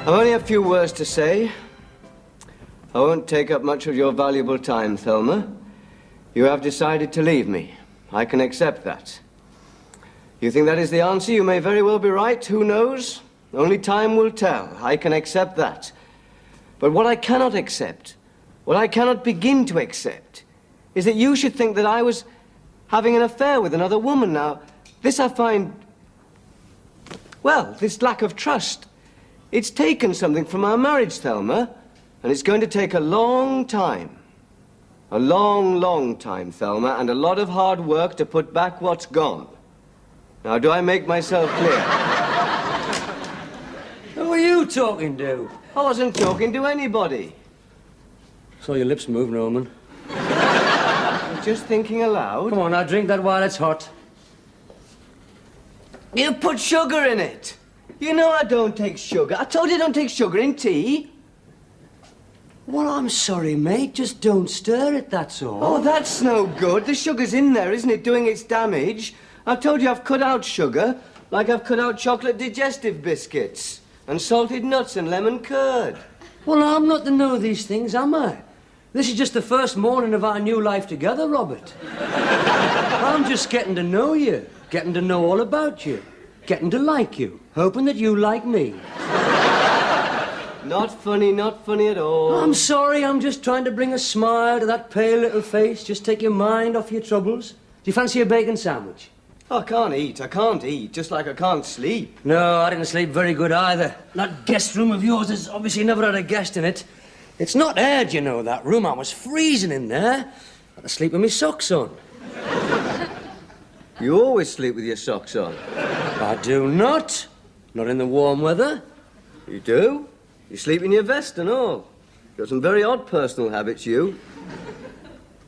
I've only a few words to say. I won't take up much of your valuable time, Thelma. You have decided to leave me. I can accept that. You think that is the answer? You may very well be right. Who knows? Only time will tell. I can accept that. But what I cannot accept, what I cannot begin to accept, is that you should think that I was having an affair with another woman. Now, this I find, well, this lack of trust. It's taken something from our marriage, Thelma, and it's going to take a long time. A long, long time, Thelma, and a lot of hard work to put back what's gone. Now, do I make myself clear? Who are you talking to? I wasn't talking to anybody. Saw your lips move, Norman. Just thinking aloud. Come on, now, drink that while it's hot. You put sugar in it. You know I don't take sugar. I told you I don't take sugar in tea. Well, I'm sorry, mate. Just don't stir it, that's all. Oh, that's no good. The sugar's in there, isn't it, doing its damage? I've told you I've cut out sugar, like I've cut out chocolate digestive biscuits, and salted nuts and lemon curd. Well, I'm not to know these things, am I? This is just the first morning of our new life together, Robert. I'm just getting to know you, getting to know all about you, getting to like you, hoping that you like me. Not funny at all. I'm sorry, I'm just trying to bring a smile to that pale little face, just take your mind off your troubles. Do you fancy a bacon sandwich? I can't eat, just like I can't sleep. No, I didn't sleep very good either. That guest room of yours has obviously never had a guest in it. It's not aired, you know, that room. I was freezing in there. I had to sleep with my socks on. You always sleep with your socks on. I do not. Not in the warm weather. You do? You sleep in your vest and all. You've got some very odd personal habits, you.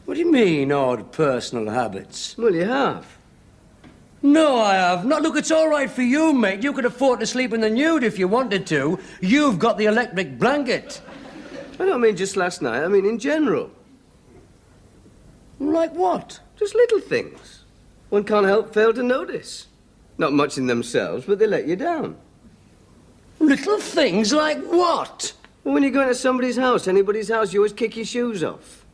What do you mean, odd personal habits? Well, you have. No, I have not. Look, it's all right for you, mate. You could afford to sleep in the nude if you wanted to. You've got the electric blanket. I don't mean just last night. I mean in general. Like what? Just little things. One can't help fail to notice. Not much in themselves, but they let you down. Little things like what? Well, when you go into somebody's house, anybody's house, you always kick your shoes off.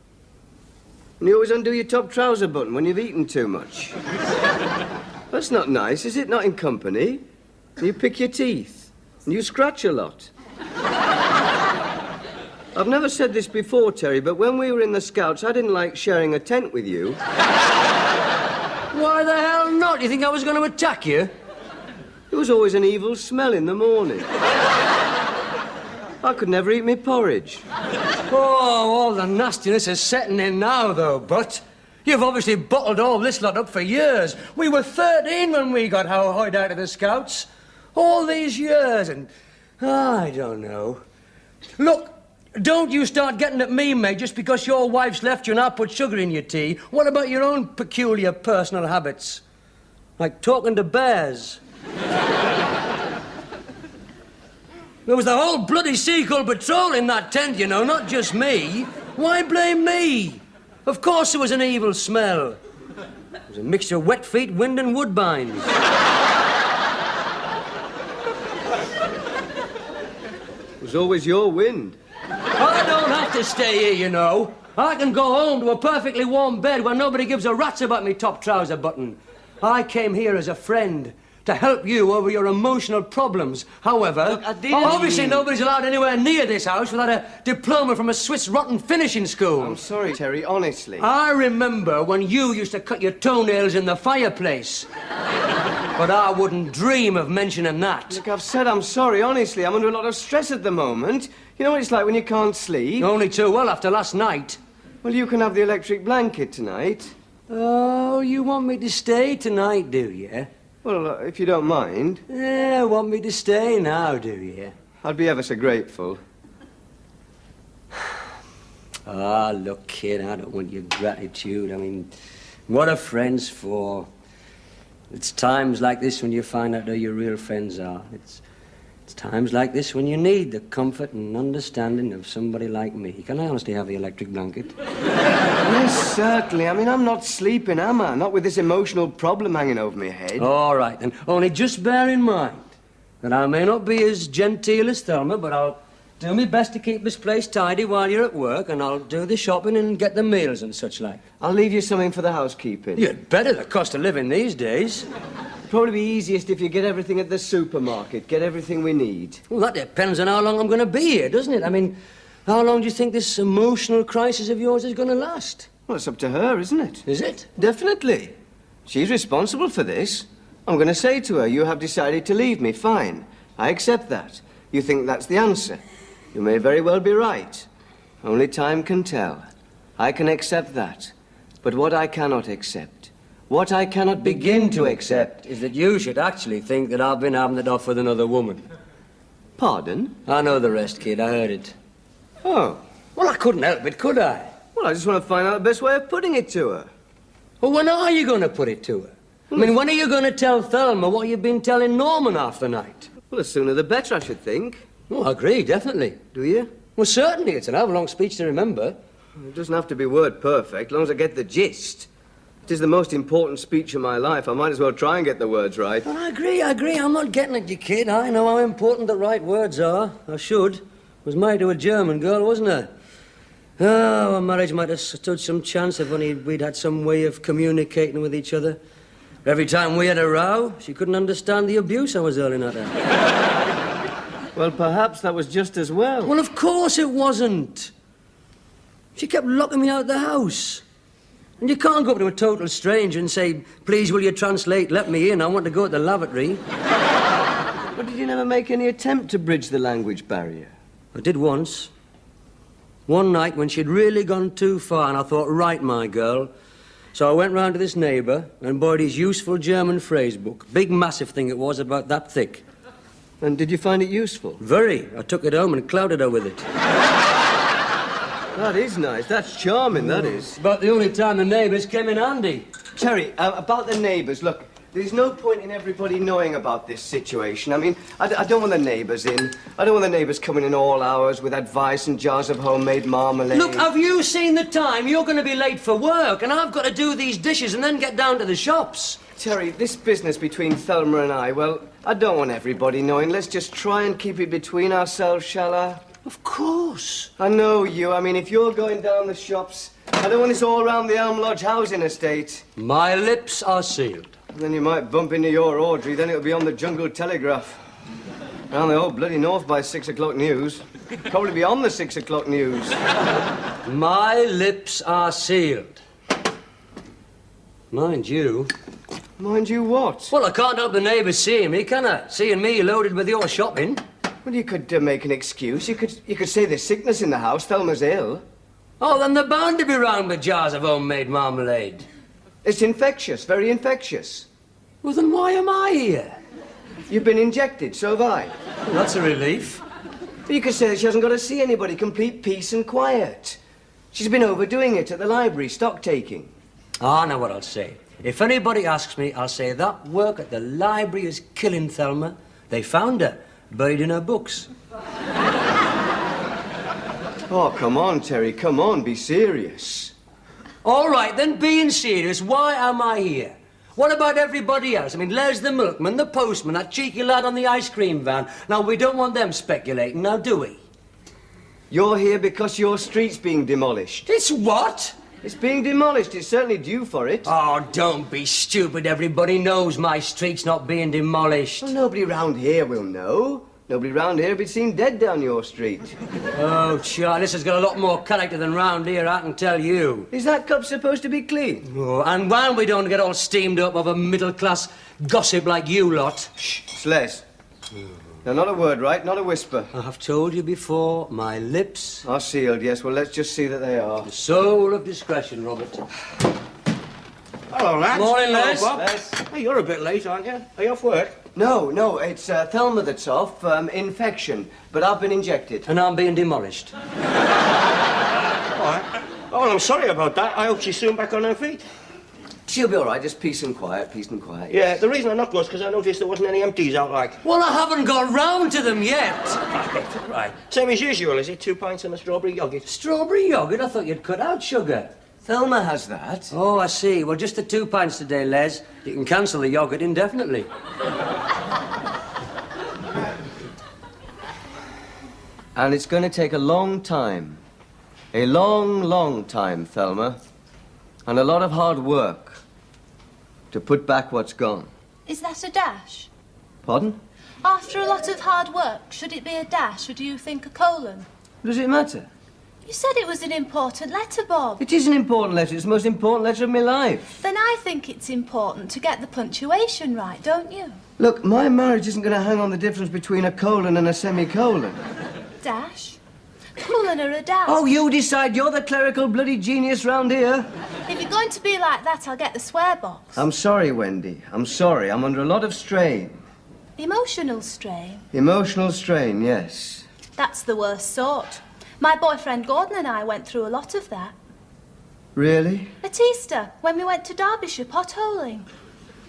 And you always undo your top trouser button when you've eaten too much. That's not nice, is it? Not in company. You pick your teeth. And you scratch a lot. I've never said this before, Terry, but when we were in the Scouts, I didn't like sharing a tent with you. Why the hell not? You think I was going to attack you? There was always an evil smell in the morning. I could never eat me porridge. Oh, all the nastiness is setting in now, though, but you've obviously bottled all this lot up for years. We were 13 when we got hired out of the Scouts. All these years, and I don't know. Look, don't you start getting at me, mate, just because your wife's left you and I put sugar in your tea. What about your own peculiar personal habits? Like talking to bears. There was the whole bloody Seagull Patrol in that tent, you know, not just me. Why blame me? Of course there was an evil smell. It was a mixture of wet feet, wind and woodbines. It was always your wind. I don't have to stay here, you know. I can go home to a perfectly warm bed where nobody gives a rat's about me top trouser button. I came here as a friend to help you over your emotional problems. However, look, obviously nobody's allowed anywhere near this house without a diploma from a Swiss rotten finishing school. I'm sorry, Terry, honestly. I remember when you used to cut your toenails in the fireplace. But I wouldn't dream of mentioning that. Look, I've said I'm sorry, honestly. I'm under a lot of stress at the moment. You know what it's like when you can't sleep? Only too well after last night. Well, you can have the electric blanket tonight. Oh, you want me to stay tonight, do you? Well, if you don't mind. Yeah, want me to stay now, do you? I'd be ever so grateful. Ah, look, kid, I don't want your gratitude. I mean, what are friends for? It's times like this when you find out who your real friends are. It's times like this when you need the comfort and understanding of somebody like me. Can I honestly have the electric blanket? Yes, certainly. I mean, I'm not sleeping, am I? Not with this emotional problem hanging over my head. All right, then. Only just bear in mind, And I may not be as genteel as Thelma, but I'll do my best to keep this place tidy while you're at work, and I'll do the shopping and get the meals and such like. I'll leave you something for the housekeeping. You'd better, the cost of living these days. Probably be easiest if you get everything at the supermarket, get everything we need. Well, that depends on how long I'm going to be here, doesn't it? I mean, how long do you think this emotional crisis of yours is going to last? Well, it's up to her, isn't it? Is it? Definitely. She's responsible for this. I'm going to say to her, you have decided to leave me. Fine. I accept that. You think that's the answer. You may very well be right. Only time can tell. I can accept that. But what I cannot accept, what I cannot begin to accept, is that you should actually think that I've been having it off with another woman. Pardon? I know the rest, kid. I heard it. Oh. Well, I couldn't help it, could I? Well, I just want to find out the best way of putting it to her. Well, when are you going to put it to her? I mean, when are you going to tell Thelma what you've been telling Norman half the night? Well, the sooner the better, I should think. Oh, I agree, definitely. Do you? Well, certainly. It's an hour-long speech to remember. It doesn't have to be word perfect, as long as I get the gist. It is the most important speech of my life. I might as well try and get the words right. Well, I agree. I'm not getting at you, kid. I know how important the right words are. I should. Was married to a German girl, wasn't I? Oh, our marriage might have stood some chance if only we'd had some way of communicating with each other. Every time we had a row, she couldn't understand the abuse I was hurling at her. Well, perhaps that was just as well. Well, of course it wasn't. She kept locking me out of the house. And you can't go up to a total stranger and say, please, will you translate, let me in, I want to go to the lavatory. But did you never make any attempt to bridge the language barrier? I did once. One night when she'd really gone too far, and I thought, right, my girl. So I went round to this neighbour and borrowed his useful German phrase book. Big, massive thing it was, about that thick. And did you find it useful? Very. I took it home and clouded her with it. That is nice. That's charming, that is. About the only time the neighbours came in handy. Terry, about the neighbours, look, there's no point in everybody knowing about this situation. I mean, I don't want the neighbours in. I don't want the neighbours coming in all hours with advice and jars of homemade marmalade. Look, have you seen the time? You're going to be late for work, and I've got to do these dishes and then get down to the shops. Terry, this business between Thelma and I, well, I don't want everybody knowing. Let's just try and keep it between ourselves, shall I? Of course. I know you. I mean, if you're going down the shops, I don't want this all round the Elm Lodge housing estate. My lips are sealed. And then you might bump into your Audrey, then it'll be on the Jungle Telegraph. Round the whole bloody north by 6 o'clock news. Probably be on the 6 o'clock news. My lips are sealed. Mind you. Mind you what? Well, I can't help the neighbours seeing me, can I? Seeing me loaded with your shopping. Well, you could make an excuse. You could say there's sickness in the house, Thelma's ill. Oh, then they're bound to be round with jars of homemade marmalade. It's infectious, very infectious. Well, then why am I here? You've been injected, so have I. Well, that's a relief. You could say that she hasn't got to see anybody, complete peace and quiet. She's been overdoing it at the library, stock-taking. I know what I'll say. If anybody asks me, I'll say that work at the library is killing Thelma. They found her, buried in her books. Oh, come on, Terry, come on, be serious. All right, then, being serious, why am I here? What about everybody else? I mean, Les the milkman, the postman, that cheeky lad on the ice cream van. Now, we don't want them speculating, now, do we? You're here because your street's being demolished. It's what? It's being demolished. It's certainly due for it. Oh, don't be stupid. Everybody knows my street's not being demolished. Well, nobody round here will know. Nobody round here will be seen dead down your street. Oh, Charlie, this has got a lot more character than round here, I can tell you. Is that cup supposed to be clean? Oh, and while we don't get all steamed up over middle-class gossip like you lot... Shh, it's Les. Now, not a word, right? Not a whisper. I've told you before, my lips... are sealed, yes. Well, let's just see that they are. The soul of discretion, Robert. Hello, lads. Morning, Les. Hello, Bob. Les. Hey, you're a bit late, aren't you? Are you off work? No, it's Thelma that's off. Infection. But I've been injected. And I'm being demolished. All right. Oh, well, I'm sorry about that. I hope she's soon back on her feet. She'll be all right. Just peace and quiet, peace and quiet. Yeah, the reason I knocked was because I noticed there wasn't any empties out, like. Well, I haven't got round to them yet. Right. Same as usual, is it? 2 pints and a strawberry yoghurt. Strawberry yoghurt? I thought you'd cut out sugar. Thelma has that. Oh, I see. Well, just the 2 pints today, Les. You can cancel the yoghurt indefinitely. And it's going to take a long time. A long, long time, Thelma. And a lot of hard work to put back what's gone. Is that a dash? Pardon? After a lot of hard work, should it be a dash or do you think a colon? Does it matter? You said it was an important letter, Bob. It is an important letter. It's the most important letter of my life. Then I think it's important to get the punctuation right, don't you? Look, my marriage isn't going to hang on the difference between a colon and a semicolon. Dash? Colon or a dash? Oh, you decide. You're the clerical bloody genius round here. If you're going to be like that, I'll get the swear box. I'm sorry, Wendy. I'm sorry. I'm under a lot of strain. Emotional strain? Emotional strain, yes. That's the worst sort. My boyfriend Gordon and I went through a lot of that. Really? At Easter, when we went to Derbyshire potholing.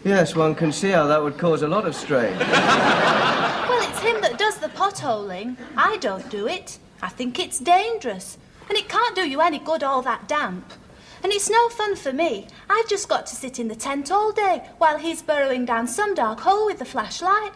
Yes, one can see how that would cause a lot of strain. Well, it's him that does the potholing. I don't do it. I think it's dangerous. And it can't do you any good, all that damp. And it's no fun for me. I've just got to sit in the tent all day while he's burrowing down some dark hole with the flashlight.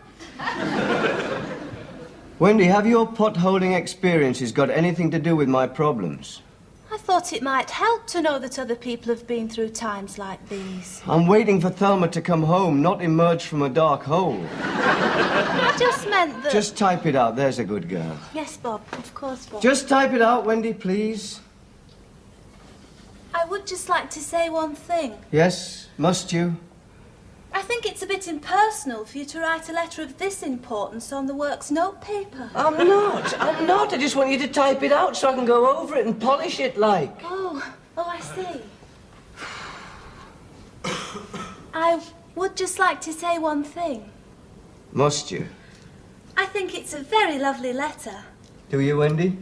Wendy, have your potholing experiences got anything to do with my problems? I thought it might help to know that other people have been through times like these. I'm waiting for Thelma to come home, not emerge from a dark hole. I just meant that... Just type it out. There's a good girl. Yes, Bob. Of course, Bob. Just type it out, Wendy, please. I would just like to say one thing. Yes, must you? I think it's a bit impersonal for you to write a letter of this importance on the works notepaper. I'm not. I just want you to type it out so I can go over it and polish it like. Oh, I see. I would just like to say one thing. Must you? I think it's a very lovely letter. Do you, Wendy?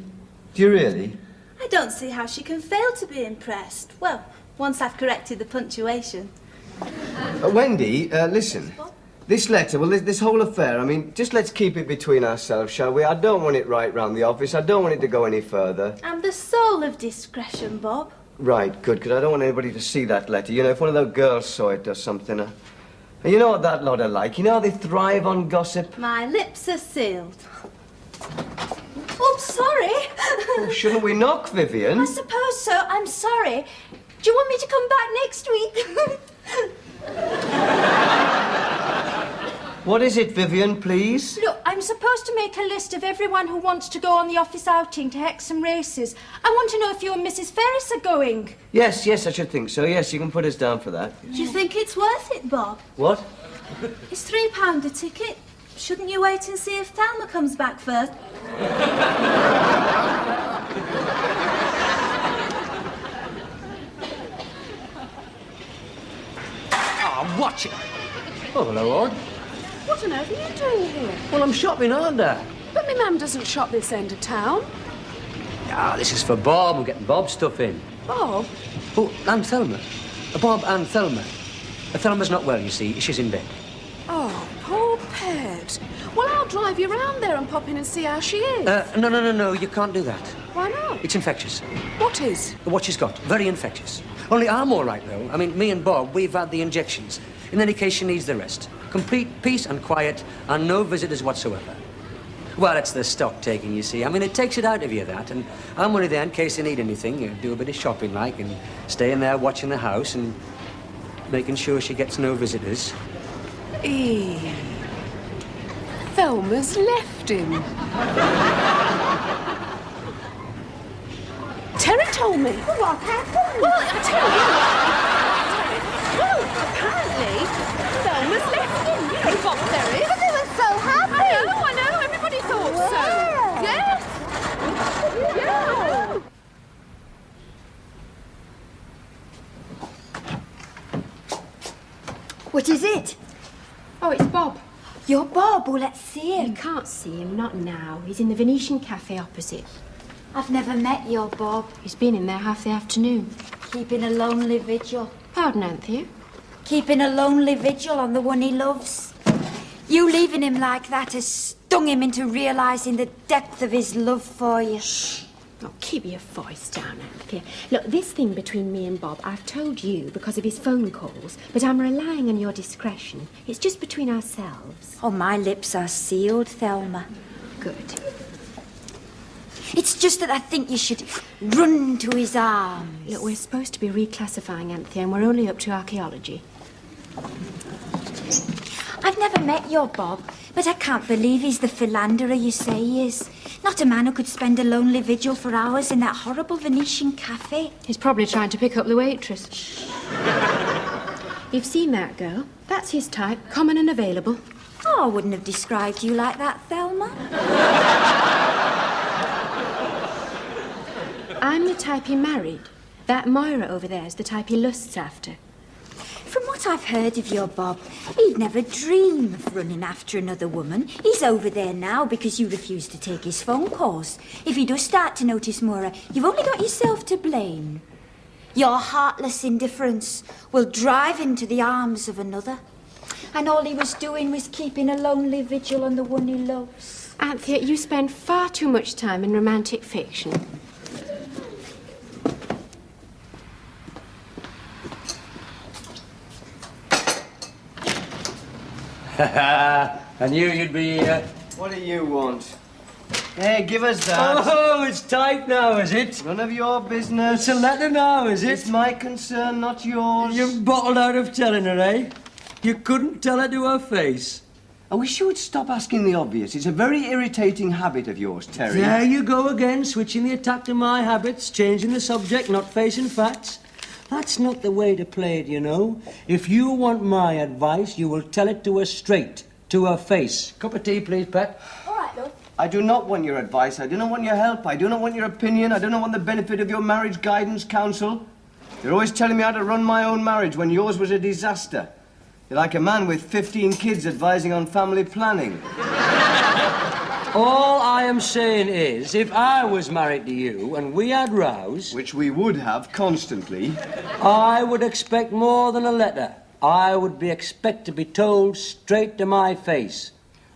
Do you really? I don't see how she can fail to be impressed. Well, once I've corrected the punctuation. Wendy, listen. This letter, well, this whole affair, I mean, just let's keep it between ourselves, shall we? I don't want it right round the office. I don't want it to go any further. I'm the soul of discretion, Bob. Right, good, because I don't want anybody to see that letter. You know, if one of those girls saw it or something. And you know what that lot are like? You know how they thrive on gossip? My lips are sealed. Oh, sorry. Oh, shouldn't we knock, Vivian? I suppose so. I'm sorry. Do you want me to come back next week? What is it, Vivian, please? Look, I'm supposed to make a list of everyone who wants to go on the office outing to Hexham Races. I want to know if you and Mrs. Ferris are going. Yes, I should think so. Yes, you can put us down for that. Do you think it's worth it, Bob? What? It's £3 a ticket. Shouldn't you wait and see if Thelma comes back first? Watch it. Oh, hello, Ord. What on earth are you doing here? Well, I'm shopping, aren't I? But my mum doesn't shop this end of town. Ah, this is for Bob. I'm getting Bob's stuff in. Bob? Oh, and Thelma. Bob and Thelma. Thelma's not well, you see. She's in bed. Oh, poor pet. Well, I'll drive you round there and pop in and see how she is. No. You can't do that. Why not? It's infectious. What is? What she's got. Very infectious. Only I'm all right, though. I mean, me and Bob, we've had the injections. In any case, she needs the rest. Complete peace and quiet, and no visitors whatsoever. Well, it's the stock taking, you see. I mean, it takes it out of you, that. And I'm only there in case you need anything. You do a bit of shopping, like, and staying there watching the house and making sure she gets no visitors. Thelma's left him. Terry told me. Well, what happened? Well, I tell you. Well, apparently, Thelma's left him. You know, Bob Ferris. But they were so happy. I know. Everybody thought so. Yes. Yeah. What is it? Oh, it's Bob. You're Bob. Well, let's see him. You can't see him, not now. He's in the Venetian cafe opposite. I've never met your Bob. He's been in there half the afternoon. Keeping a lonely vigil. Pardon, Anthea? Keeping a lonely vigil on the one he loves. You leaving him like that has stung him into realising the depth of his love for you. Shh. Oh, keep your voice down, Anthea. Look, this thing between me and Bob, I've told you because of his phone calls, but I'm relying on your discretion. It's just between ourselves. Oh, my lips are sealed, Thelma. Good. It's just that I think you should run to his arms. Look, we're supposed to be reclassifying Anthea, and we're only up to archaeology. I've never met your Bob, but I can't believe he's the philanderer you say he is. Not a man who could spend a lonely vigil for hours in that horrible Venetian cafe. He's probably trying to pick up the waitress. You've seen that girl. That's his type, common and available. Oh, I wouldn't have described you like that, Thelma. I'm the type he married. That Moira over there is the type he lusts after. From what I've heard of your Bob, he'd never dream of running after another woman. He's over there now because you refuse to take his phone calls. If he does start to notice Moira, you've only got yourself to blame. Your heartless indifference will drive him to the arms of another. And all he was doing was keeping a lonely vigil on the one he loves. Anthea, you spend far too much time in romantic fiction. I knew you'd be here. What do you want? Hey, give us that. Oh, it's tight now, is it? None of your business. It's a letter now, is It's it? my concern, not yours. You're bottled out of telling her, eh? You couldn't tell her to her face. I wish you would stop asking the obvious. It's a very irritating habit of yours, Terry. There you go again, switching the attack to my habits, changing the subject, not facing facts. That's not the way to play it, you know. If you want my advice, you will tell it to her straight, to her face. Cup of tea, please, Pet. All right, love. I do not want your advice. I do not want your help. I do not want your opinion. I do not want the benefit of your marriage guidance counsel. You're always telling me how to run my own marriage when yours was a disaster. You're like a man with 15 kids advising on family planning. All I am saying is, if I was married to you and we had rows, Which we would have constantly. I would expect more than a letter. I would expect to be told straight to my face.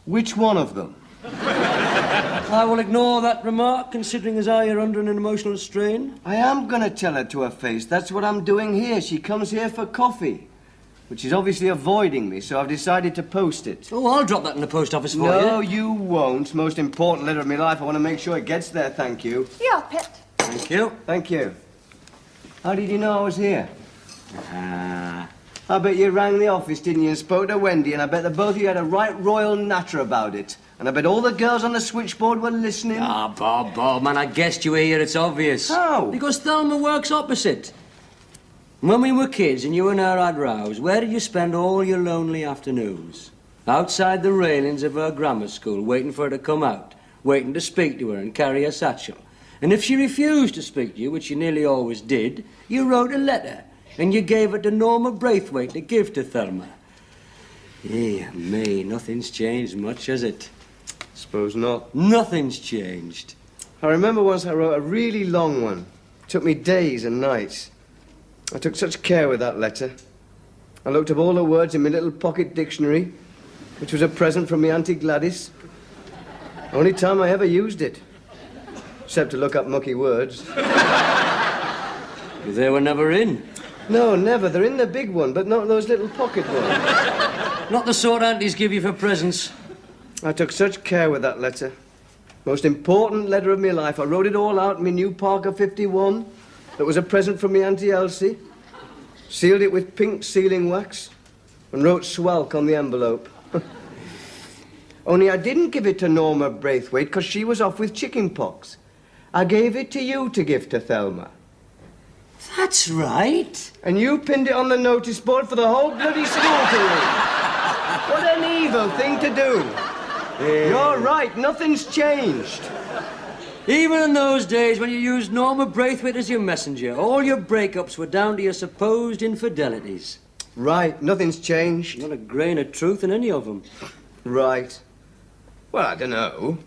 Which one of them? I will ignore that remark, considering as how you're under an emotional strain. I am going to tell her to her face. That's what I'm doing here. She comes here for coffee. But she's obviously avoiding me, so I've decided to post it. Oh, I'll drop that in the post office for you. No, you won't. Most important letter of my life. I want to make sure it gets there, thank you. Yeah, Pet. Thank you. Thank you. How did you know I was here? I bet you rang the office, didn't you, and spoke to Wendy, and I bet the both of you had a right royal natter about it. And I bet all the girls on the switchboard were listening. Ah, Bob, man, I guessed you were here, it's obvious. How? Because Thelma works opposite. When we were kids and you and her had rows, where did you spend all your lonely afternoons? Outside the railings of her grammar school, waiting for her to come out, waiting to speak to her and carry her satchel. And if she refused to speak to you, which she nearly always did, you wrote a letter, and you gave it to Norma Braithwaite to give to Thelma. Yeah, me, nothing's changed much, has it? Suppose not. Nothing's changed. I remember once I wrote a really long one. It took me days and nights. I took such care with that letter. I looked up all the words in my little pocket dictionary, which was a present from my Auntie Gladys. Only time I ever used it. Except to look up mucky words. They were never in. No, never. They're in the big one, but not those little pocket ones. Not the sort aunties give you for presents. I took such care with that letter. Most important letter of my life. I wrote it all out in my new Parker 51. That was a present from my Auntie Elsie. Sealed it with pink sealing wax and wrote Swalk on the envelope. Only I didn't give it to Norma Braithwaite because she was off with chicken pox. I gave it to you to give to Thelma. That's right. And you pinned it on the notice board for the whole bloody school to read. What an evil thing to do. You're right, nothing's changed. Even in those days when you used Norma Braithwaite as your messenger, all your breakups were down to your supposed infidelities. Right, nothing's changed. Not a grain of truth in any of them. Right. Well, I don't know.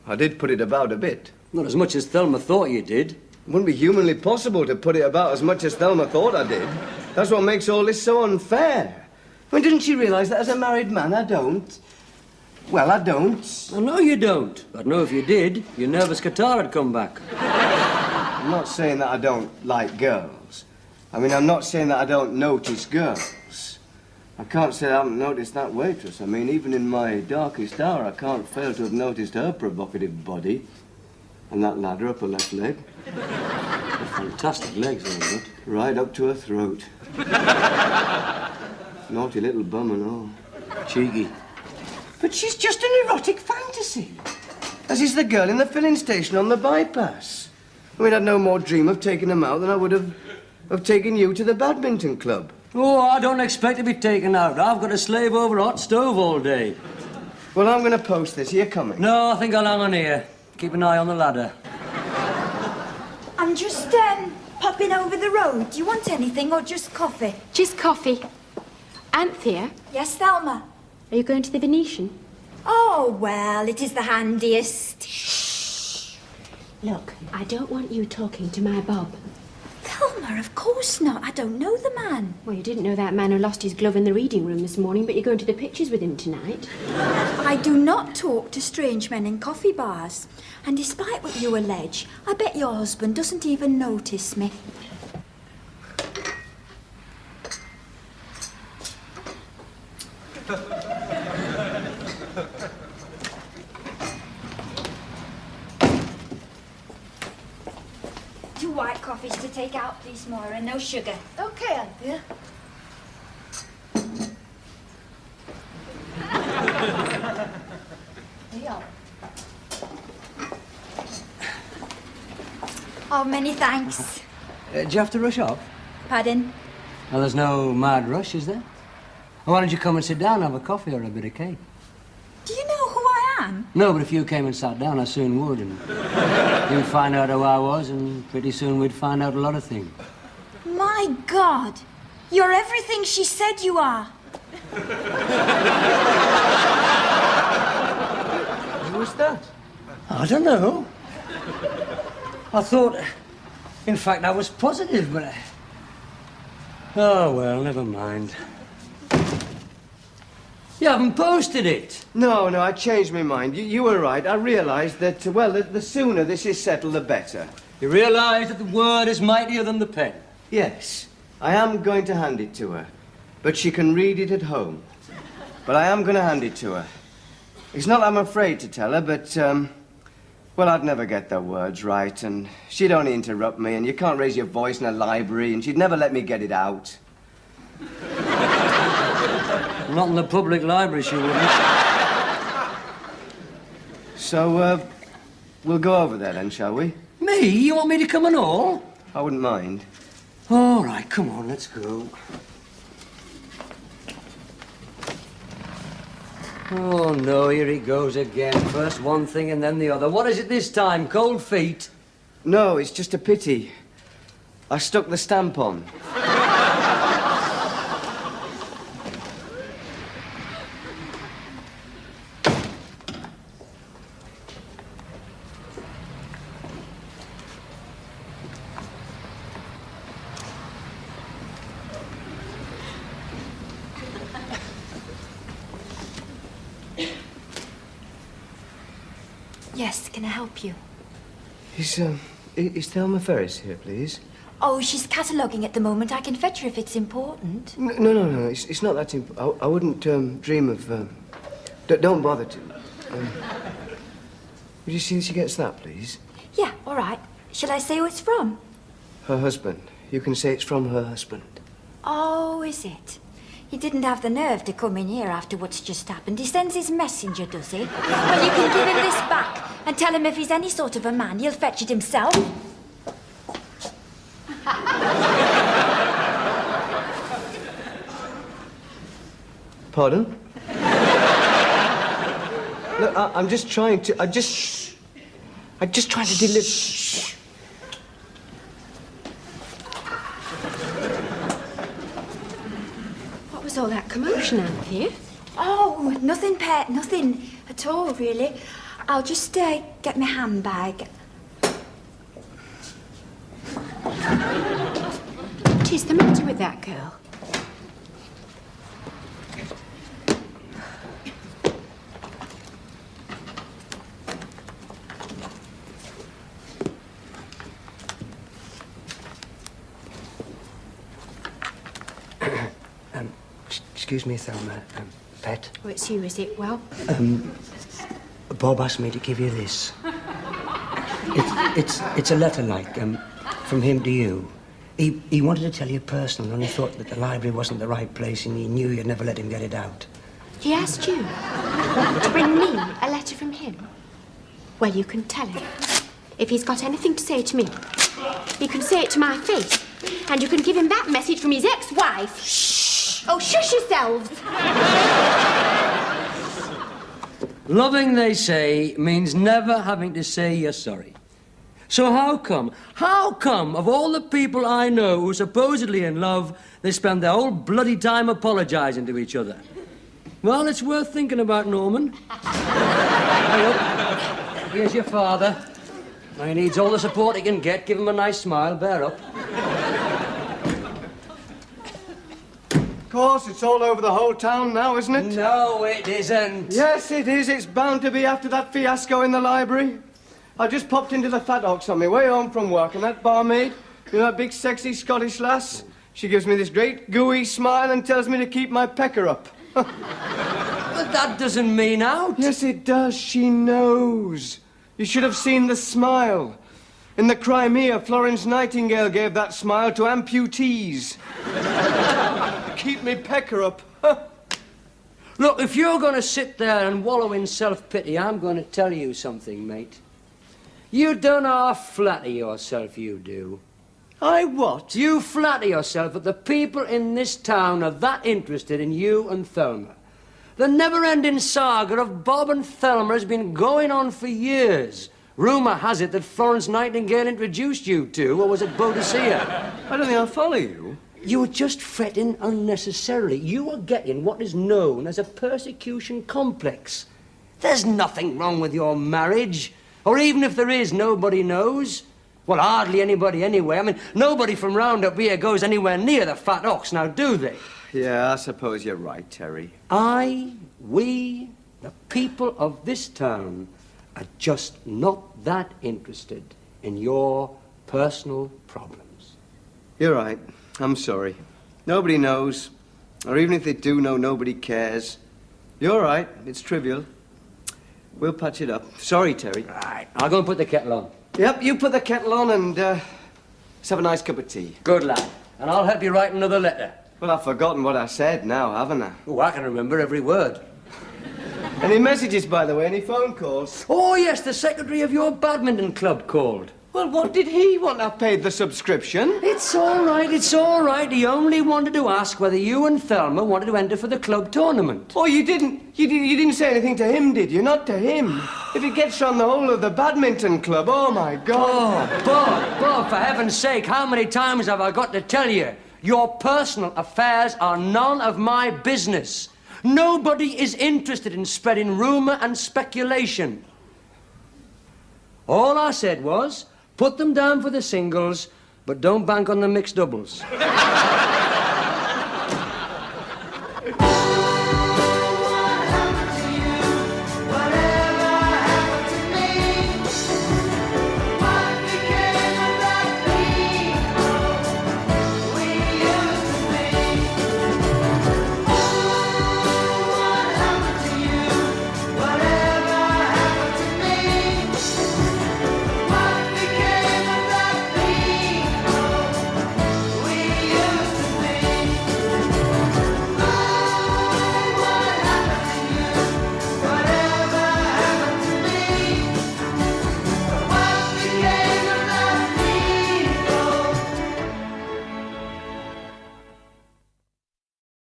I did put it about a bit. Not as much as Thelma thought you did. It wouldn't be humanly possible to put it about as much as Thelma thought I did. That's what makes all this so unfair. I mean, didn't she realise that as a married man, I don't? Well, I don't. I know you don't. I'd know if you did. Your nervous catarrh had come back. I'm not saying that I don't like girls. I mean, I'm not saying that I don't notice girls. I can't say I haven't noticed that waitress. I mean, even in my darkest hour, I can't fail to have noticed her provocative body. And that ladder up her left leg. Fantastic legs, ain't it? Right up to her throat. Naughty little bum and all. Cheeky. But she's just an erotic fantasy. As is the girl in the filling station on the bypass. I mean, I'd no more dream of taking them out than I would of taking you to the badminton club. Oh, I don't expect to be taken out. I've got to slave over a hot stove all day. Well, I'm going to post this. Are you coming? No, I think I'll hang on here. Keep an eye on the ladder. I'm just, popping over the road. Do you want anything or just coffee? Just coffee. Anthea, Yes, Thelma? are you going to the Venetian? Oh, well, it is the handiest. Look, I don't want you talking to my Bob. Thelma, of course not. I don't know the man. Well, you didn't know that man who lost his glove in the reading room this morning, but you're going to the pictures with him tonight. I do not talk to strange men in coffee bars. And despite what you allege, I bet your husband doesn't even notice me. Two white coffees to take out, please, Moira. No sugar. Okay, Anthea. Yeah. Oh, many thanks. Do you have to rush off? Pardon? Well, there's no mad rush, is there? Well, why don't you come and sit down and have a coffee or a bit of cake? Do you know who I am? No, but if you came and sat down, I soon would, and you'd find out who I was, and pretty soon we'd find out a lot of things. My God! You're everything she said you are. Who was that? I don't know. I thought... In fact, I was positive, but... Oh, well, never mind. You haven't posted it. No, I changed my mind. You were right. I realised that, well, the sooner this is settled, the better. You realise that the word is mightier than the pen. Yes, I am going to hand it to her. But she can read it at home. But I am going to hand it to her. It's not that I'm afraid to tell her, but, well, I'd never get the words right, and she'd only interrupt me, and you can't raise your voice in a library, and she'd never let me get it out. Not in the public library, she wouldn't. So, we'll go over there then, shall we? Me? You want me to come and all? I wouldn't mind. All right, come on, let's go. Oh, no, here he goes again. First one thing and then the other. What is it this time? Cold feet? No, it's just a pity. I stuck the stamp on. Yes, can I help you? Is Thelma Ferris here, please? Oh, she's cataloguing at the moment. I can fetch her if it's important. No. It's not that important. I wouldn't dream of... don't bother to. Would you see that she gets that, please? Yeah, all right. Shall I say who it's from? Her husband. You can say it's from her husband. Oh, is it? He didn't have the nerve to come in here after what's just happened. He sends his messenger, does he? Well, you can give him this back and tell him if he's any sort of a man, he'll fetch it himself. Pardon? Look, I'm just trying to... I'm just trying to deliver... What was all that commotion, Anthea? Oh, nothing, Pet, nothing at all, really. I'll just get my handbag. What is the matter with that girl? Excuse me, Thelma. Pet. Oh, it's you, is it? Well, Bob asked me to give you this. It's a letter, like, from him to you. He wanted to tell you personally, and he thought that the library wasn't the right place, and he knew you'd never let him get it out. He asked you to bring me a letter from him? Well, you can tell him. If he's got anything to say to me, he can say it to my face. And you can give him that message from his ex-wife. Shh! Oh, shush yourselves! Loving, they say, means never having to say you're sorry. So how come, of all the people I know who are supposedly in love, they spend their whole bloody time apologising to each other? Well, it's worth thinking about, Norman. Hurry up. Here's your father. He needs all the support he can get. Give him a nice smile. Bear up. Of course, it's all over the whole town now, isn't it? No, it isn't. Yes, it is. It's bound to be after that fiasco in the library. I just popped into the Fat Ox on my way home from work, and that barmaid, you know, that big, sexy Scottish lass, she gives me this great, gooey smile and tells me to keep my pecker up. But that doesn't mean out. Yes, it does. She knows. You should have seen the smile. In the Crimea, Florence Nightingale gave that smile to amputees. Keep me pecker up. Look, if you're going to sit there and wallow in self-pity, I'm going to tell you something, mate. You don't half flatter yourself, you do. I what? You flatter yourself that the people in this town are that interested in you and Thelma. The never-ending saga of Bob and Thelma has been going on for years. Rumour has it that Florence Nightingale introduced you to, or was it Boadicea? I don't think I'll follow you. You were just fretting unnecessarily. You are getting what is known as a persecution complex. There's nothing wrong with your marriage. Or even if there is, nobody knows. Well, hardly anybody anyway. I mean, nobody from round up here goes anywhere near the Fat Ox, now do they? Yeah, I suppose you're right, Terry. We, the people of this town, are just not that interested in your personal problems. You're right. I'm sorry. Nobody knows. Or even if they do know, nobody cares. You're right. It's trivial. We'll patch it up. Sorry, Terry. Right. I'll go and put the kettle on. Yep, you put the kettle on and let's have a nice cup of tea. Good lad. And I'll help you write another letter. Well, I've forgotten what I said now, haven't I? Oh, I can remember every word. Any messages, by the way? Any phone calls? Oh, yes, the secretary of your badminton club called. Well, what did he want? I paid the subscription. It's all right, it's all right. He only wanted to ask whether you and Thelma wanted to enter for the club tournament. Oh, you didn't say anything to him, did you? Not to him. If he gets on the whole of the badminton club, oh, my God. Oh, Bob, for heaven's sake, how many times have I got to tell you? Your personal affairs are none of my business. Nobody is interested in spreading rumour and speculation. All I said was, put them down for the singles, but don't bank on the mixed doubles.